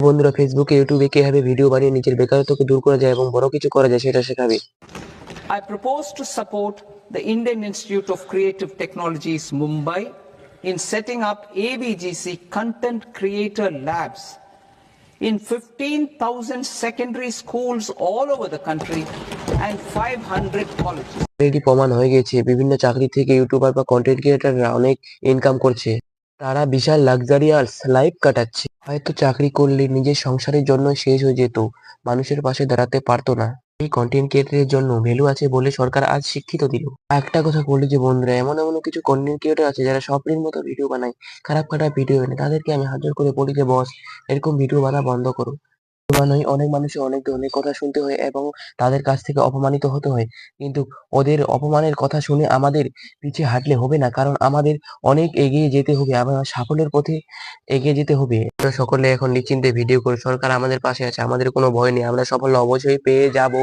বন্ধুরা ফেসবুকে ইউটিউবে কিভাবে ভিডিও বানিয়ে নিজের বেকারত্বকে দূর করা যায় এবং বড় কিছু করা যায় সেটা শেখাবে। I propose to support the Indian Institute of Creative Technologies, Mumbai, in setting up ABGC Content Creator Labs in 15,000 secondary schools all over the country and 500 colleges. Already প্রমাণ হয়ে গেছে বিভিন্ন চাকরি থেকে ইউটিউবার বা কন্টেন্ট ক্রিয়েটাররা অনেক ইনকাম করছে। তারা বিশাল লাক্সারিয়াস লাইফ কাটাচ্ছে। হয়তো চাকরি করলে নিজের সংসারের জন্য শেষ হয়ে যেত, মানুষের পাশে দাঁড়াতে পারতো না। এই কন্টেন্ট ক্রিয়েটরের জন্য ভ্যালু আছে বলে সরকার আজ শিক্ষিত দিল। একটা কথা বলি যে বন্ধুরা, এমন এমন কিছু কন্টেন্ট ক্রিয়েটর আছে যারা স্বপ্নের মতো ভিডিও বানায়, খারাপ খারাপ ভিডিও বানায়। তাদেরকে আমি হাত জোড় করে বলি যে বস, এরকম ভিডিও বানা বন্ধ করো। নয়, অনেক মানুষের অনেক ধরনের কথা শুনতে হয় এবং তাদের কাছ থেকে অপমানিত হতে হয়, কিন্তু ওদের অপমানের কথা শুনে আমাদের পিছে হাঁটলে হবে না, কারণ আমাদের অনেক এগিয়ে যেতে হবে, আমরা সাফল্যের পথে এগিয়ে যেতে হবে। আমরা সকলে এখন নিশ্চিন্তে ভিডিও করি, সরকার আমাদের পাশে আছে, আমাদের কোনো ভয় নেই, আমরা সাফল্য অবশ্যই পেয়ে যাব।